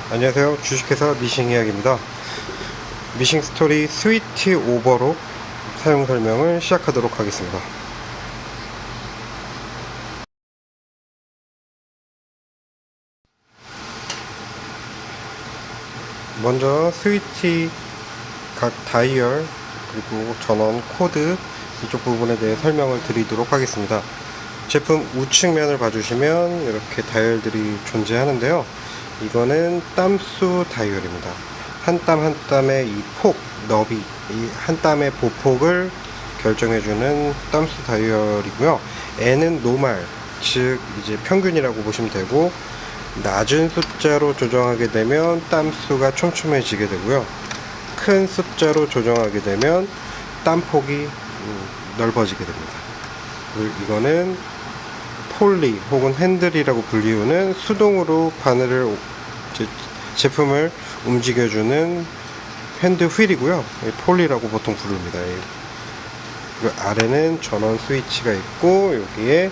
안녕하세요. 주식회사 미싱이야기입니다. 미싱스토리 스위티 오버록 사용 설명을 시작하도록 하겠습니다. 먼저 스위티 각 다이얼 그리고 전원 코드 이쪽 부분에 대해 설명을 드리도록 하겠습니다. 제품 우측면을 봐주시면 이렇게 다이얼들이 존재하는데요. 이거는 땀수 다이얼입니다. 한 땀 한 땀의 이 폭, 너비, 이 한 땀의 보폭을 결정해주는 땀수 다이얼이고요. N은 노말, 즉 이제 평균이라고 보시면 되고, 낮은 숫자로 조정하게 되면 땀수가 촘촘해지게 되고요. 큰 숫자로 조정하게 되면 땀폭이 넓어지게 됩니다. 그리고 이거는 폴리 혹은 핸들이라고 불리우는 수동으로 바늘을 제품을 움직여주는 핸드 휠이고요. 폴리라고 보통 부릅니다. 그리고 아래는 전원 스위치가 있고, 여기에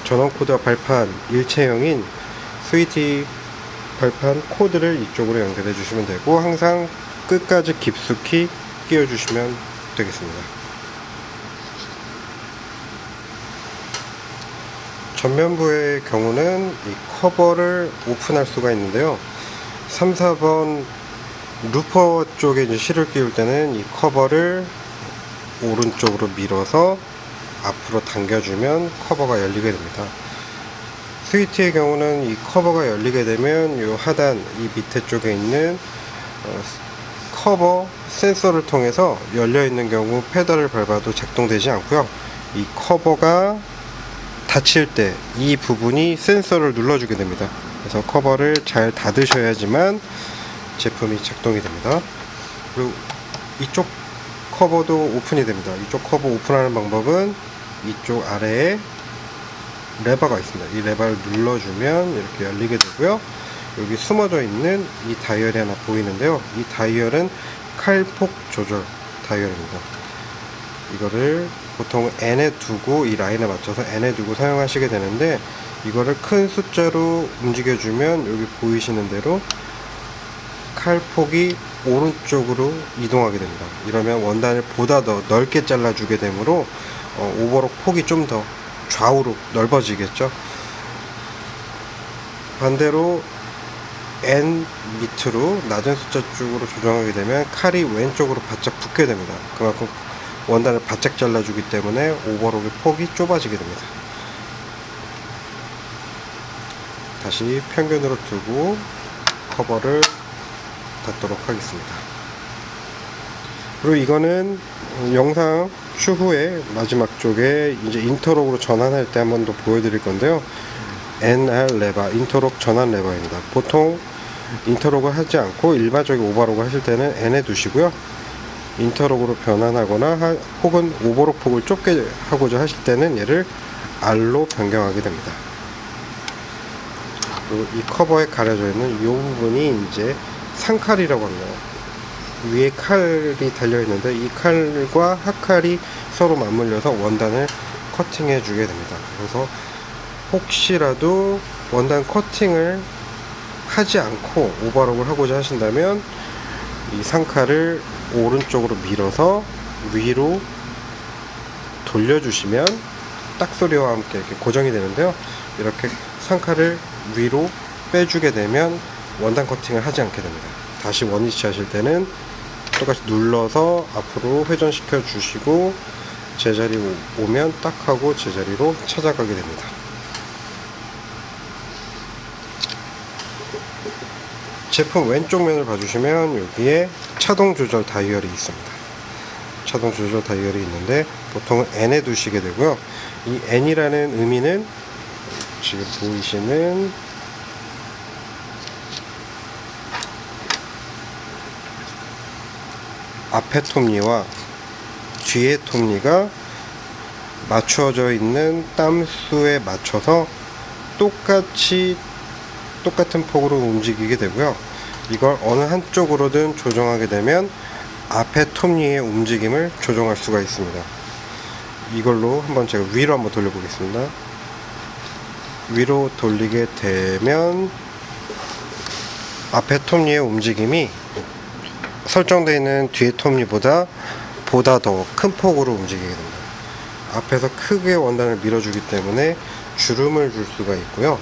전원 코드와 발판 일체형인 스위티 발판 코드를 이쪽으로 연결해 주시면 되고, 항상 끝까지 깊숙이 끼워 주시면 되겠습니다. 전면부의 경우는 이 커버를 오픈할 수가 있는데요. 3, 4번 루퍼 쪽에 이제 실을 끼울 때는 이 커버를 오른쪽으로 밀어서 앞으로 당겨주면 커버가 열리게 됩니다. 스위티의 경우는 이 커버가 열리게 되면 이 하단 이 밑에 쪽에 있는 커버 센서를 통해서 열려 있는 경우 페달을 밟아도 작동되지 않고요. 이 커버가 닫힐 때 이 부분이 센서를 눌러주게 됩니다. 그래서 커버를 잘 닫으셔야지만 제품이 작동이 됩니다. 그리고 이쪽 커버도 오픈이 됩니다. 이쪽 커버 오픈하는 방법은 이쪽 아래에 레버가 있습니다. 이 레버를 눌러주면 이렇게 열리게 되고요. 여기 숨어져 있는 이 다이얼이 하나 보이는데요. 이 다이얼은 칼폭 조절 다이얼입니다. 이거를 보통 N에 두고 이 라인에 맞춰서 N에 두고 사용하시게 되는데, 이거를 큰 숫자로 움직여주면 여기 보이시는 대로 칼폭이 오른쪽으로 이동하게 됩니다. 이러면 원단을 보다 더 넓게 잘라주게 되므로 오버록 폭이 좀 더 좌우로 넓어지겠죠. 반대로 N 밑으로 낮은 숫자 쪽으로 조정하게 되면 칼이 왼쪽으로 바짝 붙게 됩니다. 그만큼 원단을 바짝 잘라주기 때문에 오버록의 폭이 좁아지게 됩니다. 다시 평균으로 두고 커버를 닫도록 하겠습니다. 그리고 이거는 영상 추후에 마지막 쪽에 이제 인터록으로 전환할 때 한 번 더 보여드릴 건데요. NR 레버, 인터록 전환 레버입니다. 보통 인터록을 하지 않고 일반적인 오버록을 하실 때는 N에 두시고요. 인터록으로 변환하거나 혹은 오버록 폭을 좁게 하고자 하실 때는 얘를 R로 변경하게 됩니다. 그리고 이 커버에 가려져 있는 이 부분이 이제 상칼이라고 합니다. 위에 칼이 달려 있는데 이 칼과 하칼이 서로 맞물려서 원단을 커팅해 주게 됩니다. 그래서 혹시라도 원단 커팅을 하지 않고 오버록을 하고자 하신다면 이 상칼을 오른쪽으로 밀어서 위로 돌려주시면 딱소리와 함께 이렇게 고정이 되는데요. 이렇게 상칼을 위로 빼주게 되면 원단 커팅을 하지 않게 됩니다. 다시 원위치 하실 때는 똑같이 눌러서 앞으로 회전시켜 주시고 제자리 오면 딱 하고 제자리로 찾아가게 됩니다. 제품 왼쪽 면을 봐주시면 여기에 차동 조절 다이얼이 있습니다. 차동 조절 다이얼이 있는데 보통은 N에 두시게 되고요. 이 N이라는 의미는 지금 보이시는 앞에 톱니와 뒤에 톱니가 맞추어져 있는 땀수에 맞춰서 똑같은 폭으로 움직이게 되고요. 이걸 어느 한쪽으로든 조정하게 되면 앞에 톱니의 움직임을 조정할 수가 있습니다. 이걸로 한번 제가 위로 한번 돌려보겠습니다. 위로 돌리게 되면 앞에 톱니의 움직임이 설정되어 있는 뒤에 톱니보다 더 큰 폭으로 움직이게 됩니다. 앞에서 크게 원단을 밀어주기 때문에 주름을 줄 수가 있고요.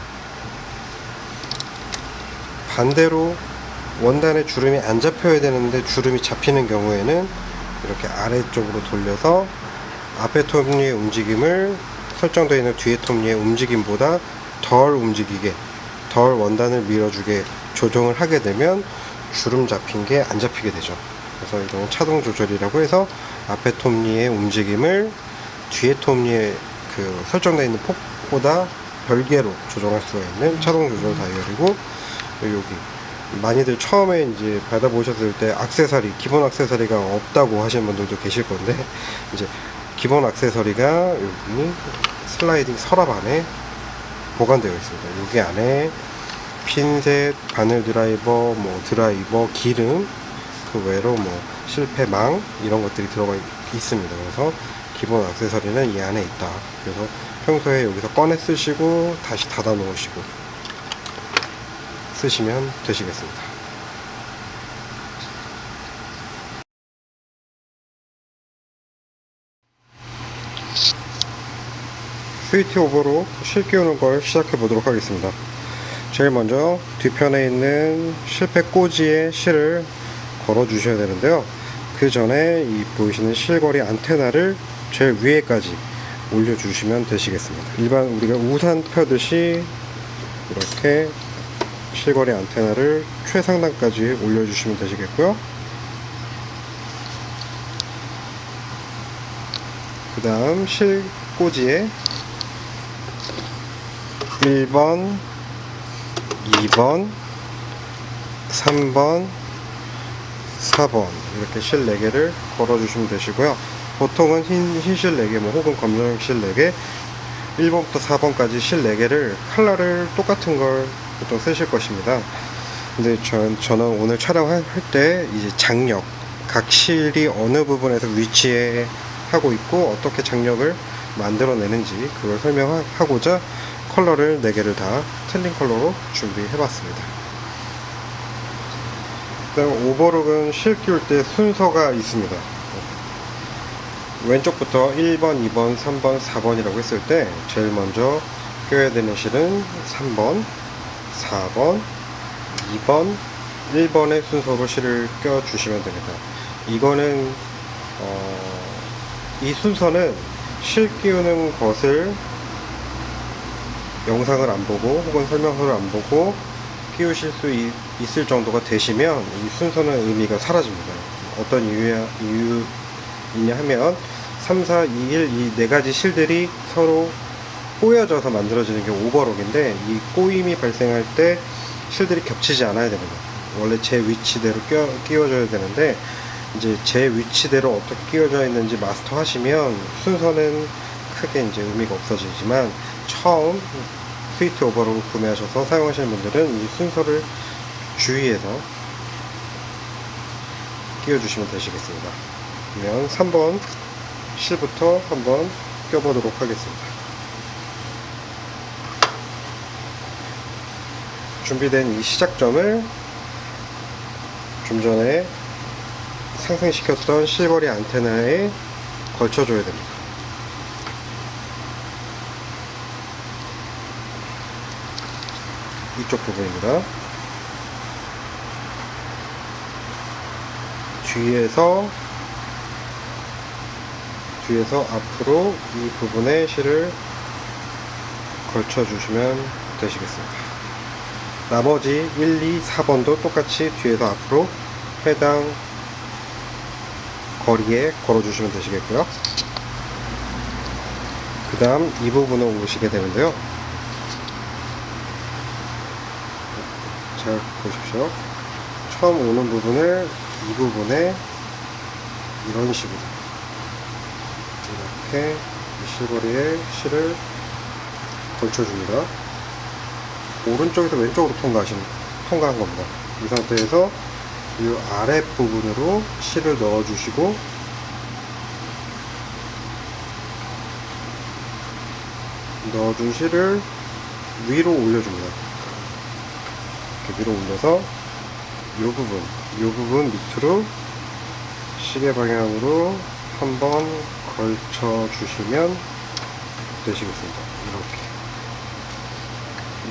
반대로 원단에 주름이 안 잡혀야 되는데 주름이 잡히는 경우에는 이렇게 아래쪽으로 돌려서 앞에 톱니의 움직임을 설정되어 있는 뒤에 톱니의 움직임보다 덜 움직이게, 덜 원단을 밀어주게 조정을 하게 되면 주름 잡힌 게 안 잡히게 되죠. 그래서 이거는 차동 조절이라고 해서 앞에 톱니의 움직임을 뒤에 톱니의 그 설정되어 있는 폭보다 별개로 조정할 수가 있는 차동 조절 다이얼이고, 여기 많이들 처음에 이제 받아보셨을 때 액세서리, 기본 액세서리가 없다고 하시는 분들도 계실 건데, 이제 기본 액세서리가 여기 슬라이딩 서랍 안에 보관되어 있습니다. 여기 안에 핀셋, 바늘 드라이버, 드라이버, 기름, 그 외로 실패망 이런 것들이 들어가 있습니다. 그래서 기본 액세서리는 이 안에 있다. 그래서 평소에 여기서 꺼내 쓰시고 다시 닫아 놓으시고 쓰시면 되시겠습니다. 스위트 오버로 실 끼우는 걸 시작해 보도록 하겠습니다. 제일 먼저 뒤편에 있는 실패 꽂이에 실을 걸어 주셔야 되는데요. 그 전에 이 보이시는 실거리 안테나를 제일 위에까지 올려 주시면 되시겠습니다. 일반 우리가 우산 펴듯이 이렇게 실거리 안테나를 최상단까지 올려 주시면 되시겠고요. 그 다음 실 꽂이에 1번, 2번, 3번, 4번 이렇게 실 4개를 걸어 주시면 되시고요. 보통은 흰실 4개 혹은 검정실 4개, 1번부터 4번까지 실 4개를 컬러를 똑같은 걸 보통 쓰실 것입니다. 근데 저는 오늘 촬영할 때 이제 장력, 각 실이 어느 부분에서 위치하고 있고 어떻게 장력을 만들어내는지 그걸 설명하고자 컬러를 4개를 다 틀린 컬러로 준비해 봤습니다. 그다음 오버룩은 실 끼울 때 순서가 있습니다. 왼쪽부터 1번, 2번, 3번, 4번이라고 했을 때 제일 먼저 껴야 되는 실은 3번, 4번, 2번, 1번의 순서로 실을 껴 주시면 됩니다. 이거는 이 순서는 실 끼우는 것을 영상을 안 보고 혹은 설명서를 안 보고 끼우실 수 있을 정도가 되시면 이 순서는 의미가 사라집니다. 어떤 이유이냐 하면 3, 4, 2, 1 이 4가지 실들이 서로 꼬여져서 만들어지는 게 오버록인데, 이 꼬임이 발생할 때 실들이 겹치지 않아야 됩니다. 원래 제 위치대로 끼워져야 되는데, 이제 제 위치대로 어떻게 끼워져 있는지 마스터 하시면 순서는 크게 이제 의미가 없어지지만, 처음 스위트 오버록을 구매하셔서 사용하시는 분들은 이 순서를 주의해서 끼워주시면 되시겠습니다. 그러면 3번 실부터 한번 껴보도록 하겠습니다. 준비된 이 시작점을 좀 전에 상승시켰던 실거리 안테나에 걸쳐줘야 됩니다. 이쪽 부분입니다. 뒤에서 앞으로 이 부분에 실을 걸쳐 주시면 되시겠습니다. 나머지 1, 2, 4번도 똑같이 뒤에서 앞으로 해당 거리에 걸어 주시면 되시겠고요. 그 다음 이 부분을 오시게 되는데요. 잘 보십시오. 처음 오는 부분을 이 부분에 이런 식으로 이렇게 실거리에 실을 걸쳐줍니다. 오른쪽에서 왼쪽으로 통과한 겁니다. 이 상태에서 이 아랫부분으로 실을 넣어주시고, 넣어준 실을 위로 올려줍니다. 이렇게 위로 올려서 부분 밑으로 시계 방향으로 한번 걸쳐 주시면 되시겠습니다. 이렇게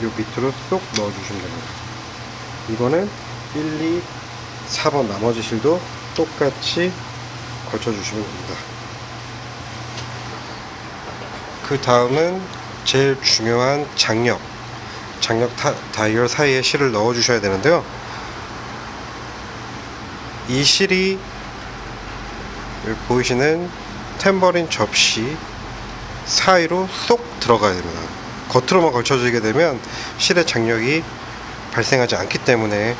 요 밑으로 쏙 넣어 주시면 됩니다. 이거는 1, 2, 4번 나머지 실도 똑같이 걸쳐 주시면 됩니다. 그 다음은 제일 중요한 장력 다이얼 사이에 실을 넣어 주셔야 되는데요. 이 실이 여기 보이시는 탬버린 접시 사이로 쏙 들어가야 됩니다. 겉으로만 걸쳐지게 되면 실의 장력이 발생하지 않기 때문에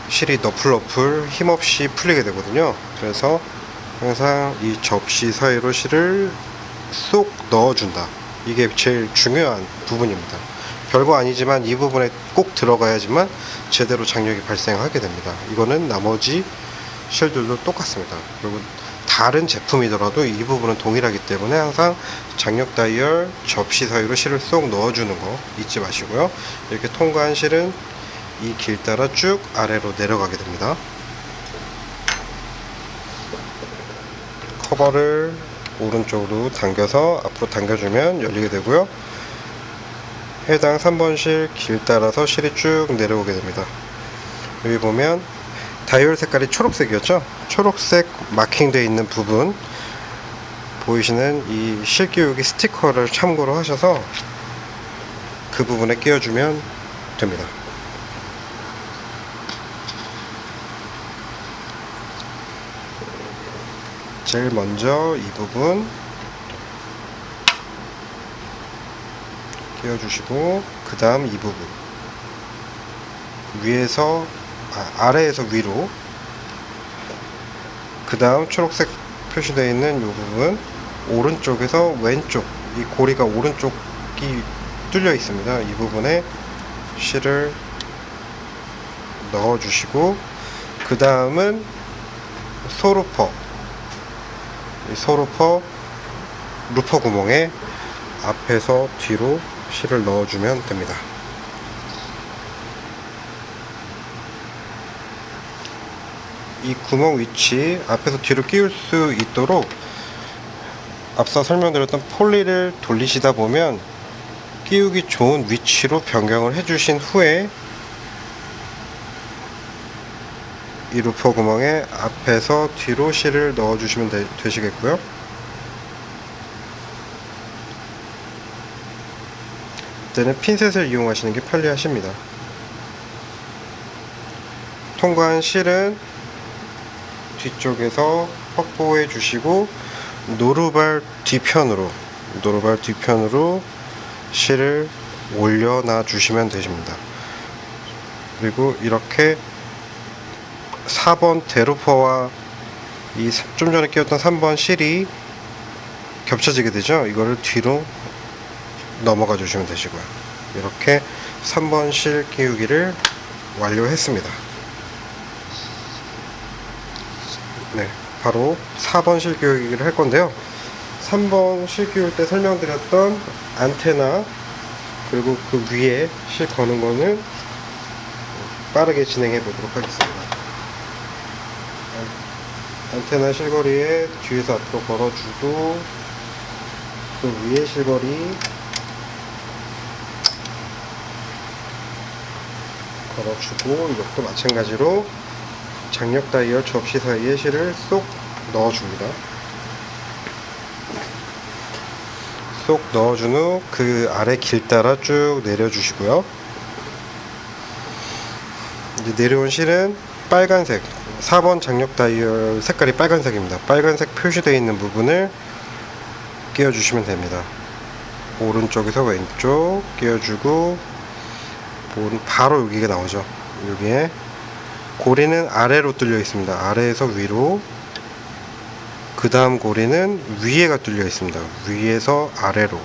실이 너플너플 힘없이 풀리게 되거든요. 그래서 항상 이 접시 사이로 실을 쏙 넣어준다. 이게 제일 중요한 부분입니다. 별거 아니지만 이 부분에 꼭 들어가야지만 제대로 장력이 발생하게 됩니다. 이거는 나머지 실들도 똑같습니다. 그리고 다른 제품이더라도 이 부분은 동일하기 때문에 항상 장력 다이얼 접시 사이로 실을 쏙 넣어주는 거 잊지 마시고요. 이렇게 통과한 실은 이 길 따라 쭉 아래로 내려가게 됩니다. 커버를 오른쪽으로 당겨서 앞으로 당겨주면 열리게 되고요. 해당 3번 실 길 따라서 실이 쭉 내려오게 됩니다. 여기 보면 다이얼 색깔이 초록색이었죠? 초록색 마킹 되어 있는 부분 보이시는 이 실 끼우기 스티커를 참고로 하셔서 그 부분에 끼워주면 됩니다. 제일 먼저 이 부분 끼워주시고, 그 다음 이 부분 위에서 아래에서 위로, 그 다음 초록색 표시되어 있는 이 부분 오른쪽에서 왼쪽, 이 고리가 오른쪽이 뚫려 있습니다. 이 부분에 실을 넣어 주시고, 그 다음은 소루퍼, 이 소루퍼 루퍼 구멍에 앞에서 뒤로 실을 넣어주면 됩니다. 이 구멍 위치 앞에서 뒤로 끼울 수 있도록 앞서 설명드렸던 폴리를 돌리시다 보면 끼우기 좋은 위치로 변경을 해주신 후에 이 루퍼 구멍에 앞에서 뒤로 실을 넣어주시면 되시겠고요. 이때는 핀셋을 이용하시는 게 편리하십니다. 통과한 실은 뒤쪽에서 확보해 주시고 노루발 뒤편으로 실을 올려놔 주시면 되십니다. 그리고 이렇게 4번 대루퍼와 이 좀 전에 끼웠던 3번 실이 겹쳐지게 되죠. 이거를 뒤로 넘어가 주시면 되시고요. 이렇게 3번 실 끼우기를 완료했습니다. 네, 바로 4번 실 끼우기를 할 건데요. 3번 실 끼울 때 설명드렸던 안테나, 그리고 그 위에 실 거는 거는 빠르게 진행해 보도록 하겠습니다. 안테나 실거리에 뒤에서 앞으로 걸어주고, 그 위에 실거리 걸어주고, 이것도 마찬가지로 장력 다이얼 접시 사이에 실을 쏙 넣어줍니다. 쏙 넣어준 후 그 아래 길 따라 쭉 내려주시고요. 이제 내려온 실은 빨간색, 4번 장력 다이얼 색깔이 빨간색입니다. 빨간색 표시되어 있는 부분을 끼워주시면 됩니다. 오른쪽에서 왼쪽 끼워주고, 바로 여기가 나오죠. 여기에 고리는 아래로 뚫려 있습니다. 아래에서 위로, 그 다음 고리는 위에가 뚫려 있습니다. 위에서 아래로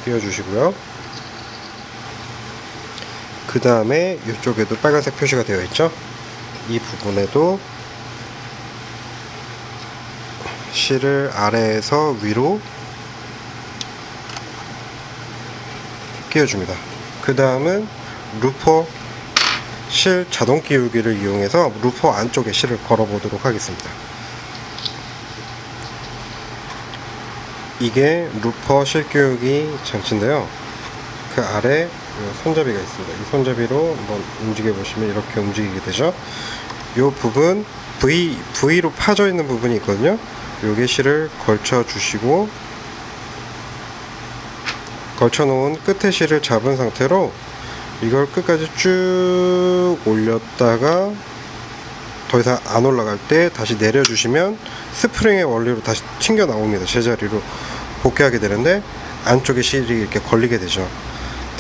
끼워주시고요. 그 다음에 이쪽에도 빨간색 표시가 되어 있죠. 이 부분에도 실을 아래에서 위로 끼워줍니다. 그 다음은 루퍼 실 자동 끼우기를 이용해서 루퍼 안쪽에 실을 걸어 보도록 하겠습니다. 이게 루퍼 실 끼우기 장치인데요. 그 아래 손잡이가 있습니다. 이 손잡이로 한번 움직여 보시면 이렇게 움직이게 되죠. 이 부분 V로 파져 있는 부분이 있거든요. 여기 실을 걸쳐 주시고, 걸쳐 놓은 끝에 실을 잡은 상태로 이걸 끝까지 쭉 올렸다가 더 이상 안 올라갈 때 다시 내려주시면 스프링의 원리로 다시 튕겨 나옵니다. 제자리로 복귀하게 되는데 안쪽에 실이 이렇게 걸리게 되죠.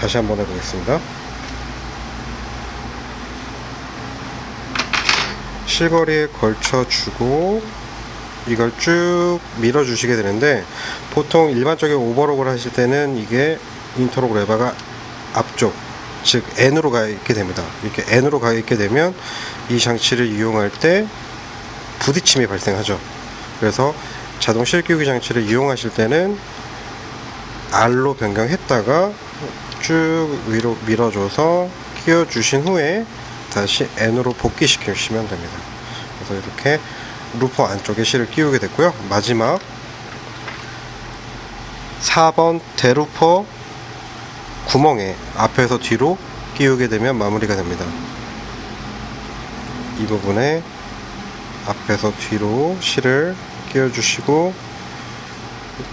다시 한번 해보겠습니다. 실거리에 걸쳐주고 이걸 쭉 밀어주시게 되는데, 보통 일반적인 오버록을 하실 때는 이게 인터록 레버가 앞쪽, 즉 N으로 가 있게 됩니다. 이렇게 N으로 가 있게 되면 이 장치를 이용할 때 부딪힘이 발생하죠. 그래서 자동 실 끼우기 장치를 이용하실 때는 R로 변경했다가 쭉 위로 밀어줘서 끼워주신 후에 다시 N으로 복귀시키시면 됩니다. 그래서 이렇게 루퍼 안쪽에 실을 끼우게 됐고요. 마지막 4번 대루퍼 구멍에 앞에서 뒤로 끼우게 되면 마무리가 됩니다. 이 부분에 앞에서 뒤로 실을 끼워주시고,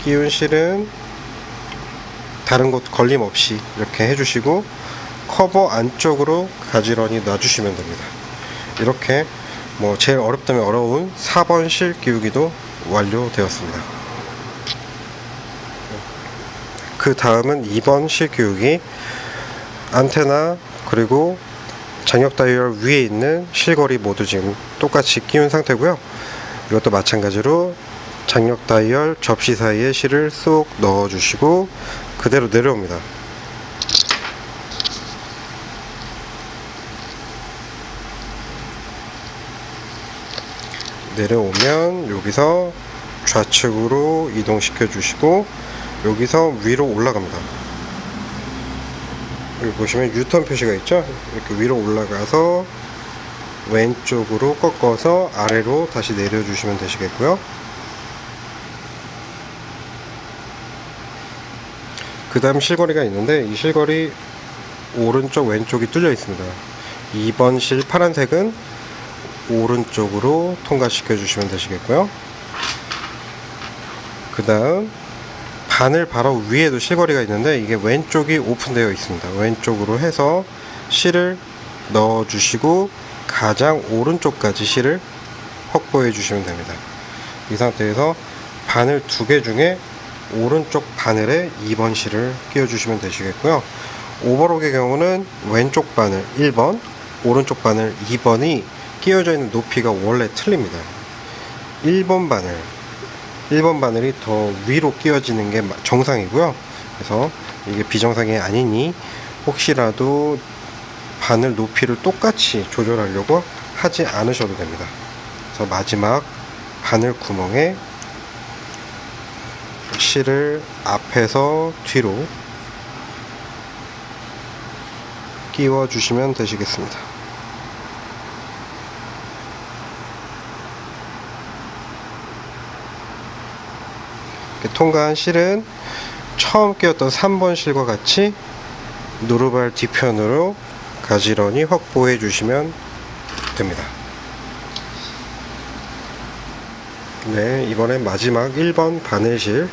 끼운 실은 다른 곳 걸림 없이 이렇게 해주시고 커버 안쪽으로 가지런히 놔주시면 됩니다. 이렇게 제일 어렵다면 어려운 4번 실 끼우기도 완료되었습니다. 그 다음은 2번 실 끼우기. 안테나 그리고 장력 다이얼 위에 있는 실거리 모두 지금 똑같이 끼운 상태고요. 이것도 마찬가지로 장력 다이얼 접시 사이에 실을 쏙 넣어 주시고 그대로 내려옵니다. 내려오면 여기서 좌측으로 이동시켜 주시고 여기서 위로 올라갑니다. 여기 보시면 유턴 표시가 있죠. 이렇게 위로 올라가서 왼쪽으로 꺾어서 아래로 다시 내려주시면 되시겠고요. 그 다음 실거리가 있는데 이 실거리 오른쪽 왼쪽이 뚫려 있습니다. 2번 실 파란색은 오른쪽으로 통과시켜 주시면 되시겠고요. 그 다음 바늘 바로 위에도 실거리가 있는데 이게 왼쪽이 오픈되어 있습니다. 왼쪽으로 해서 실을 넣어 주시고 가장 오른쪽까지 실을 확보해 주시면 됩니다. 이 상태에서 바늘 2개 중에 오른쪽 바늘에 2번 실을 끼워 주시면 되시겠고요. 오버록의 경우는 왼쪽 바늘 1번, 오른쪽 바늘 2번이 끼워져 있는 높이가 원래 틀립니다. 1번 바늘이 더 위로 끼워지는 게 정상이고요. 그래서 이게 비정상이 아니니 혹시라도 바늘 높이를 똑같이 조절하려고 하지 않으셔도 됩니다. 그래서 마지막 바늘 구멍에 실을 앞에서 뒤로 끼워 주시면 되시겠습니다. 통과한 실은 처음 끼웠던 3번 실과 같이 누르발 뒤편으로 가지런히 확보해 주시면 됩니다. 네, 이번엔 마지막 1번 바늘실,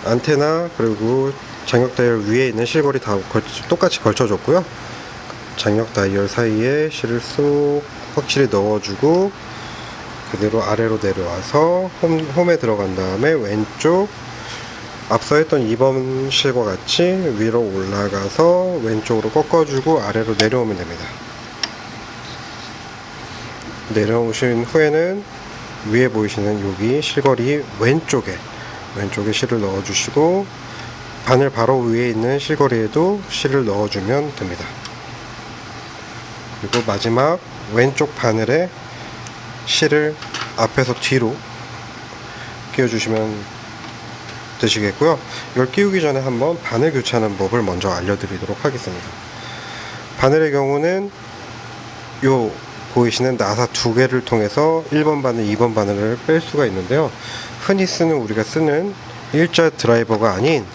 안테나 그리고 장력 다이얼 위에 있는 실거리 다 똑같이 걸쳐줬고요. 장력 다이얼 사이에 실을 쏙 확실히 넣어주고 그대로 아래로 내려와서 홈에 들어간 다음에 왼쪽 앞서 했던 2번 실과 같이 위로 올라가서 왼쪽으로 꺾어주고 아래로 내려오면 됩니다. 내려오신 후에는 위에 보이시는 여기 실거리 왼쪽에 실을 넣어주시고 바늘 바로 위에 있는 실거리에도 실을 넣어주면 됩니다. 그리고 마지막 왼쪽 바늘에 실을 앞에서 뒤로 끼워주시면 되시겠고요. 이걸 끼우기 전에 한번 바늘 교체하는 법을 먼저 알려드리도록 하겠습니다. 바늘의 경우는 요 보이시는 나사 두 개를 통해서 1번 바늘, 2번 바늘을 뺄 수가 있는데요. 흔히 우리가 쓰는 일자 드라이버가 아닌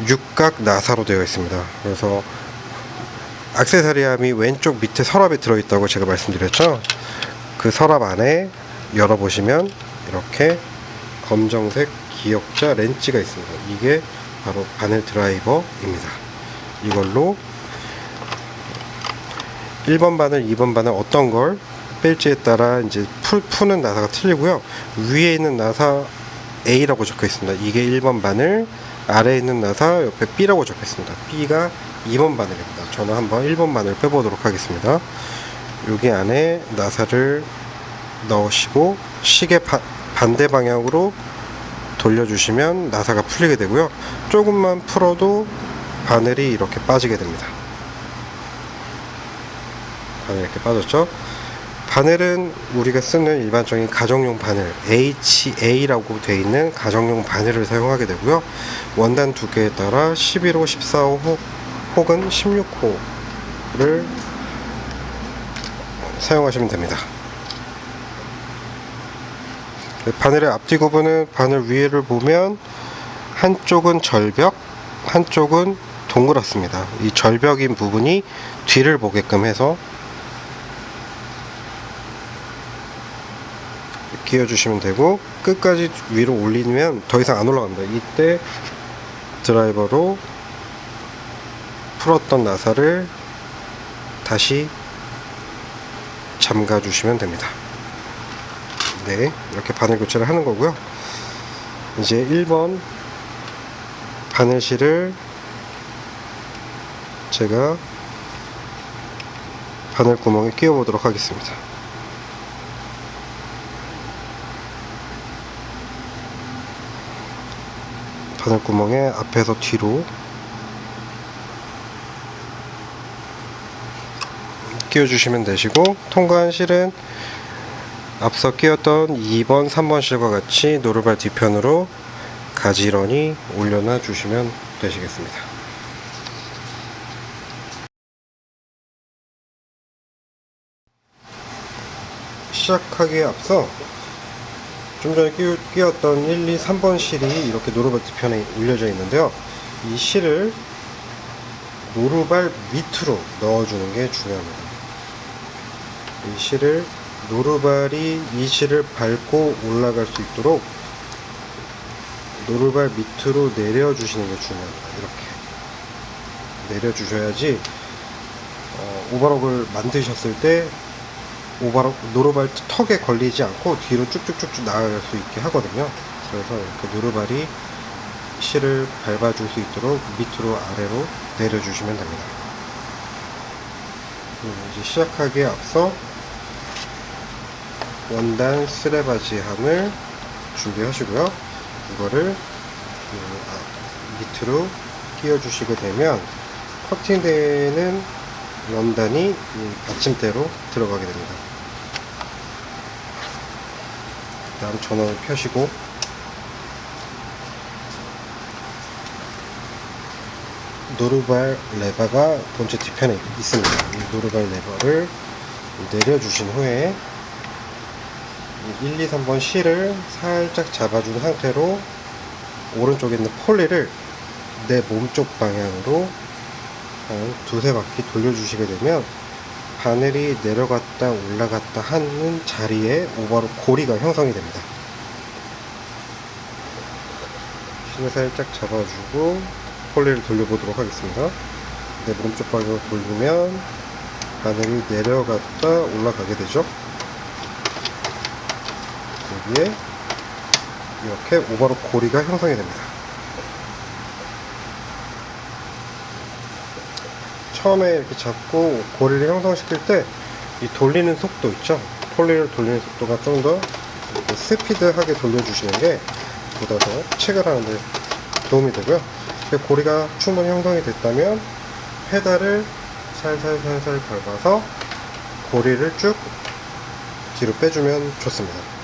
육각 나사로 되어 있습니다. 그래서 액세서리함이 왼쪽 밑에 서랍에 들어있다고 제가 말씀드렸죠. 그 서랍 안에 열어보시면 이렇게 검정색 기역자 렌치가 있습니다. 이게 바로 바늘 드라이버입니다. 이걸로 1번 바늘, 2번 바늘 어떤 걸 뺄지에 따라 이제 푸는 나사가 틀리고요. 위에 있는 나사 A라고 적혀 있습니다. 이게 1번 바늘, 아래에 있는 나사 옆에 B라고 적혀 있습니다. B가 2번 바늘입니다. 저는 한번 1번 바늘 빼보도록 하겠습니다. 여기 안에 나사를 넣으시고 시계 반대 방향으로 돌려주시면 나사가 풀리게 되고요. 조금만 풀어도 바늘이 이렇게 빠지게 됩니다. 바늘 이렇게 빠졌죠. 바늘은 우리가 쓰는 일반적인 가정용 바늘 HA라고 되어 있는 가정용 바늘을 사용하게 되고요. 원단 두께에 따라 11호, 14호 혹은 16호를 사용하시면 됩니다. 바늘의 앞뒤 구분은 바늘 위에를 보면 한쪽은 절벽, 한쪽은 동그랗습니다. 이 절벽인 부분이 뒤를 보게끔 해서 끼워주시면 되고, 끝까지 위로 올리면 더 이상 안 올라갑니다. 이때 드라이버로 풀었던 나사를 다시 잠가 주시면 됩니다. 네, 이렇게 바늘 교체를 하는 거고요. 이제 1번 바늘실을 제가 바늘 구멍에 끼워 보도록 하겠습니다. 바늘 구멍에 앞에서 뒤로 끼워 주시면 되시고, 통과한 실은 앞서 끼웠던 2번, 3번 실과 같이 노루발 뒤편으로 가지런히 올려놔 주시면 되시겠습니다. 시작하기에 앞서 좀 전에 끼웠던 1, 2, 3번 실이 이렇게 노루발 뒤편에 올려져 있는데요. 이 실을 노루발 밑으로 넣어주는 게 중요합니다. 이 실을 노루발이 이 실을 밟고 올라갈 수 있도록 노루발 밑으로 내려주시는 게 중요합니다. 이렇게 내려주셔야지 오버록을 만드셨을 때 노루발 턱에 걸리지 않고 뒤로 쭉쭉쭉쭉 나아갈 수 있게 하거든요. 그래서 이렇게 노루발이 실을 밟아줄 수 있도록 밑으로 아래로 내려주시면 됩니다. 이제 시작하기에 앞서 원단 스레바지 함을 준비하시고요. 이거를 밑으로 끼워 주시게 되면 커팅되는 원단이 받침대로 들어가게 됩니다. 다음 전원을 켜시고 노루발 레버가 본체 뒤편에 있습니다. 이 노루발 레버를 내려주신 후에 1, 2, 3번 실을 살짝 잡아준 상태로 오른쪽에 있는 폴리를 내 몸쪽 방향으로 한 두세 바퀴 돌려주시게 되면 바늘이 내려갔다 올라갔다 하는 자리에 오버록 고리가 형성이 됩니다. 실을 살짝 잡아주고 폴리를 돌려보도록 하겠습니다. 내 몸쪽 방향으로 돌리면 바늘이 내려갔다 올라가게 되죠. 여기에 이렇게 오버록 고리가 형성이 됩니다. 처음에 이렇게 잡고 고리를 형성시킬 때 이 돌리는 속도 있죠? 폴리를 돌리는 속도가 좀 더 스피드하게 돌려주시는 게 보다 더 체결 하는데 도움이 되고요. 고리가 충분히 형성이 됐다면 페달을 살살살살 밟아서 고리를 쭉 뒤로 빼주면 좋습니다.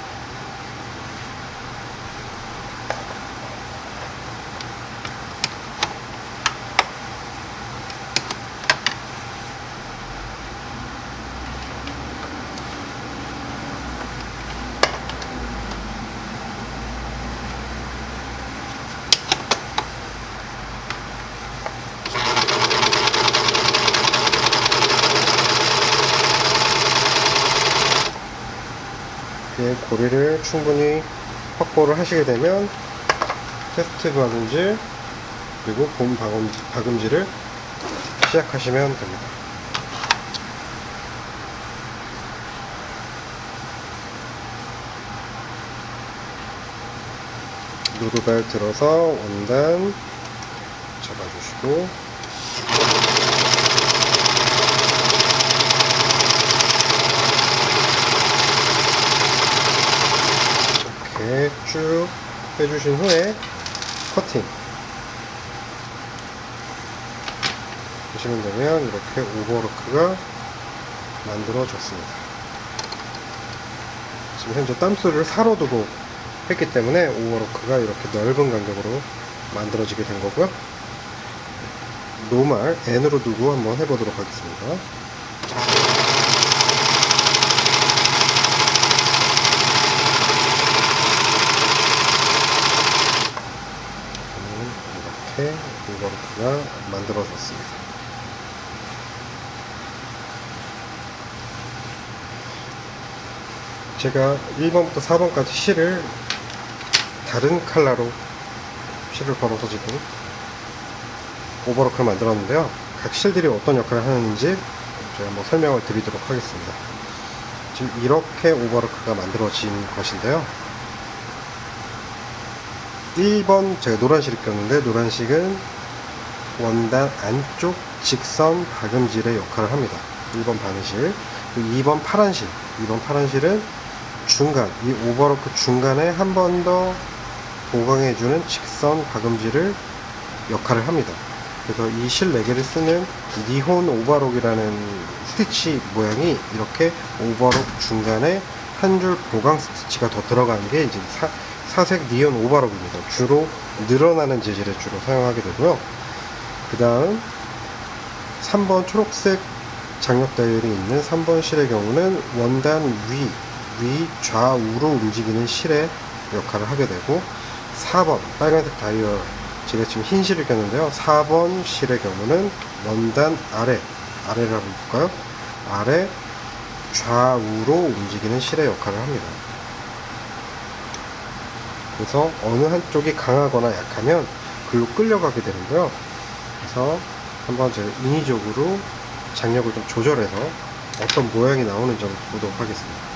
이 고리를 충분히 확보를 하시게 되면 테스트 박음질 그리고 본 박음질을 시작하시면 됩니다. 누르발 들어서 원단 잡아주시고 이렇게 쭉 빼주신 후에 커팅 보시면 되면 이렇게 오버로크가 만들어졌습니다. 지금 현재 땀수를 사로 두고 했기 때문에 오버로크가 이렇게 넓은 간격으로 만들어지게 된 거고요. 노말 N으로 두고 한번 해보도록 하겠습니다. 이렇게 오버로크가 만들어졌습니다. 제가 1번부터 4번까지 실을 다른 컬러로 실을 걸어서 지금 오버로크를 만들었는데요. 각 실들이 어떤 역할을 하는지 제가 한번 설명을 드리도록 하겠습니다. 지금 이렇게 오버로크가 만들어진 것인데요. 1번 제가 노란실을 꼈는데 노란식은 원단 안쪽 직선 박음질의 역할을 합니다. 1번 바느실. 그리고 2번 파란실. 2번 파란실은 중간, 이 오버로크 중간에 한 번 더 보강해주는 직선 박음질을 역할을 합니다. 그래서 이 실 4개를 쓰는 니혼 오버록이라는 스티치 모양이 이렇게 오버록 중간에 한 줄 보강 스티치가 더 들어가는 게 이제 사색 니온 오버록입니다. 주로 늘어나는 재질에 주로 사용하게 되고요. 그 다음 3번 초록색 장력 다이얼이 있는 3번 실의 경우는 원단 위 좌우로 움직이는 실의 역할을 하게 되고 4번 빨간색 다이얼 제가 지금 흰 실을 꼈는데요. 4번 실의 경우는 원단 아래를 한번 볼까요? 아래 좌우로 움직이는 실의 역할을 합니다. 그래서 어느 한쪽이 강하거나 약하면 글로 끌려가게 되는데요. 그래서 한번 제가 인위적으로 장력을 좀 조절해서 어떤 모양이 나오는지 한번 보도록 하겠습니다.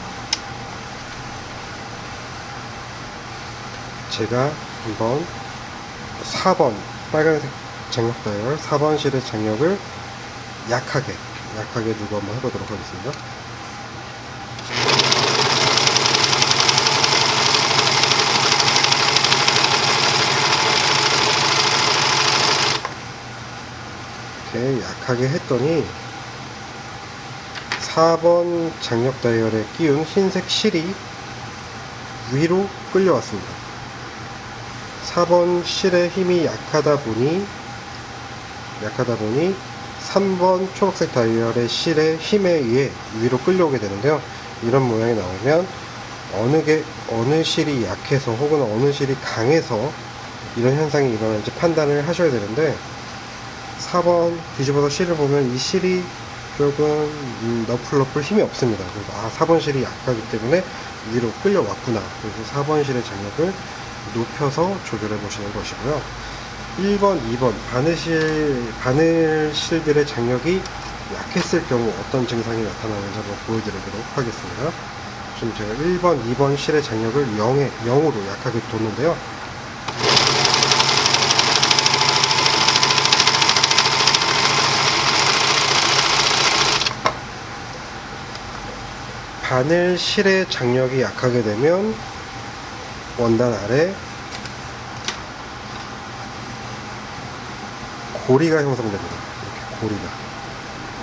제가 한번 4번 빨간색 장력 다이얼 4번 실의 장력을 약하게 두고 한번 해보도록 하겠습니다. 이렇게 약하게 했더니 4번 장력 다이얼에 끼운 흰색 실이 위로 끌려왔습니다. 4번 실의 힘이 약하다 보니 3번 초록색 다이얼의 실의 힘에 의해 위로 끌려오게 되는데요. 이런 모양이 나오면 어느 실이 약해서 혹은 어느 실이 강해서 이런 현상이 일어나는지 판단을 하셔야 되는데 4번 뒤집어서 실을 보면 이 실이 조금 너플너플 힘이 없습니다. 그래서 4번 실이 약하기 때문에 위로 끌려왔구나. 그래서 4번 실의 장력을 높여서 조절해 보시는 것이고요. 1번, 2번 바늘실들의 장력이 약했을 경우 어떤 증상이 나타나는지 한번 보여드리도록 하겠습니다. 지금 제가 1번, 2번 실의 장력을 0으로 약하게 뒀는데요. 바늘실의 장력이 약하게 되면 원단 아래 고리가 형성됩니다. 이렇게 고리가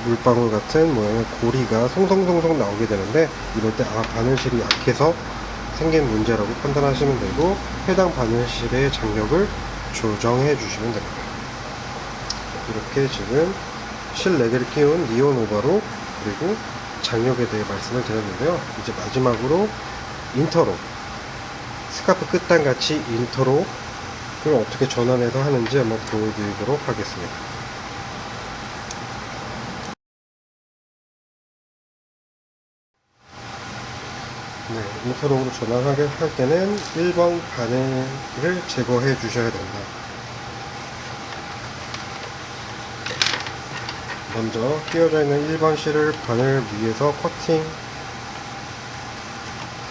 물방울 같은 모양의 고리가 송송송송 나오게 되는데 이럴 때 바늘실이 약해서 생긴 문제라고 판단하시면 되고 해당 바늘실의 장력을 조정해 주시면 됩니다. 이렇게 지금 실 4개를 끼운 니온 오버록 그리고 장력에 대해 말씀을 드렸는데요. 이제 마지막으로 인터록 스카프 끝단같이 인터록을 어떻게 전환해서 하는지 한번 보여드리도록 하겠습니다. 네, 인터록으로 전환하게 할 때는 1번 바늘을 제거해 주셔야 됩니다. 먼저 끼워져 있는 1번 실을 바늘 위에서 커팅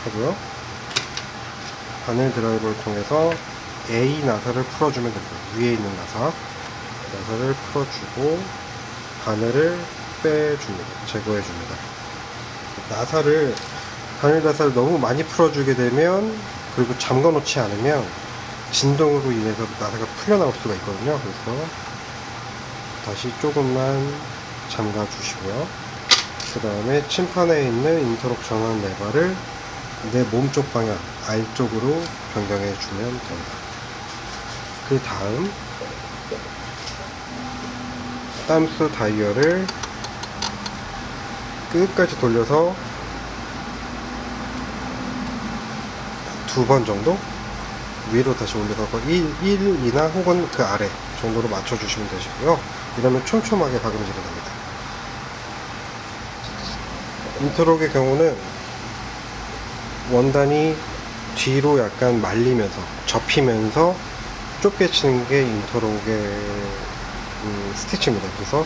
하고요. 바늘 드라이버를 통해서 A 나사를 풀어주면 됩니다. 위에 있는 나사를 풀어주고 바늘을 빼줍니다. 제거해줍니다. 바늘 나사를 너무 많이 풀어주게 되면, 그리고 잠궈 놓지 않으면 진동으로 인해서 나사가 풀려나올 수가 있거든요. 그래서 다시 조금만 잠가 주시고요. 그 다음에 침판에 있는 인터록 전환 레버를 내 몸쪽 방향 R쪽으로 변경해 주면 됩니다. 그 다음 땀수 다이얼을 끝까지 돌려서 2번 정도 위로 다시 올려서 1이나 혹은 그 아래 정도로 맞춰주시면 되시고요. 이러면 촘촘하게 박음질이 됩니다. 인터록의 경우는 원단이 뒤로 약간 말리면서 접히면서 좁게 치는 게 인터록의 스티치입니다. 그래서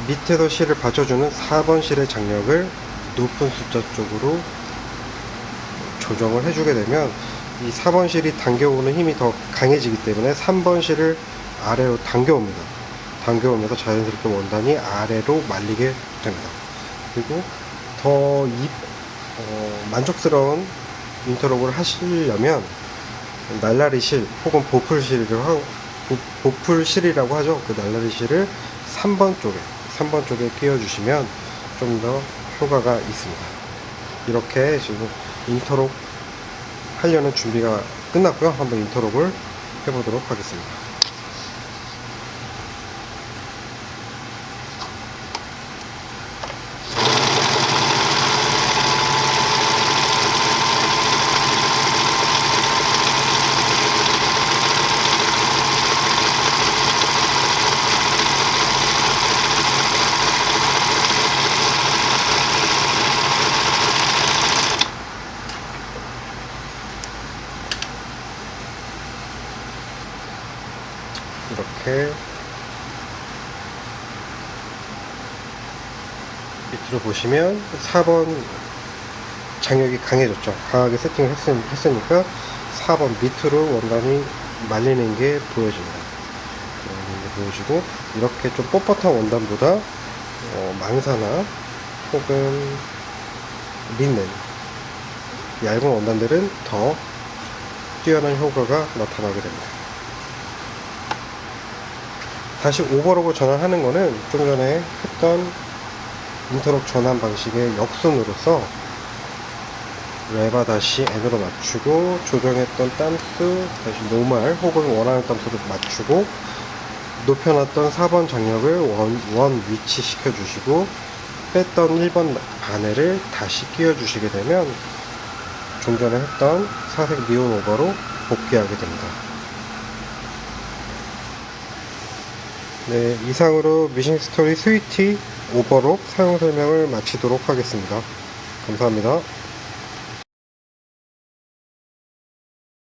밑에서 실을 받쳐주는 4번 실의 장력을 높은 숫자 쪽으로 조정을 해주게 되면 이 4번 실이 당겨오는 힘이 더 강해지기 때문에 3번 실을 아래로 당겨오면서 자연스럽게 원단이 아래로 말리게 됩니다. 그리고 더 만족스러운 인터록을 하시려면 날라리 실 혹은 보풀실이라고 하죠. 그 날라리 실을 3번 쪽에 끼워 주시면 좀 더 효과가 있습니다. 이렇게 지금 인터록 하려는 준비가 끝났고요. 한번 인터록을 해보도록 하겠습니다. 이렇게 밑으로 보시면 4번 장력이 강해졌죠. 강하게 세팅을 했으니까 4번 밑으로 원단이 말리는 게 보여집니다. 보여지고, 이렇게 좀 뻣뻣한 원단보다 망사나 혹은 린넨 얇은 원단들은 더 뛰어난 효과가 나타나게 됩니다. 다시 오버록으로 전환하는 거는 좀 전에 했던 인터록 전환 방식의 역순으로서 레바 다시 N으로 맞추고, 조정했던 땀수 다시 노멀 혹은 원하는 땀수로 맞추고, 높여놨던 4번 장력을 원 위치 시켜주시고, 뺐던 1번 바늘을 다시 끼워주시게 되면 좀 전에 했던 사색 니온 오버로 복귀하게 됩니다. 네, 이상으로 미싱스토리 스위티 오버록 사용 설명을 마치도록 하겠습니다. 감사합니다.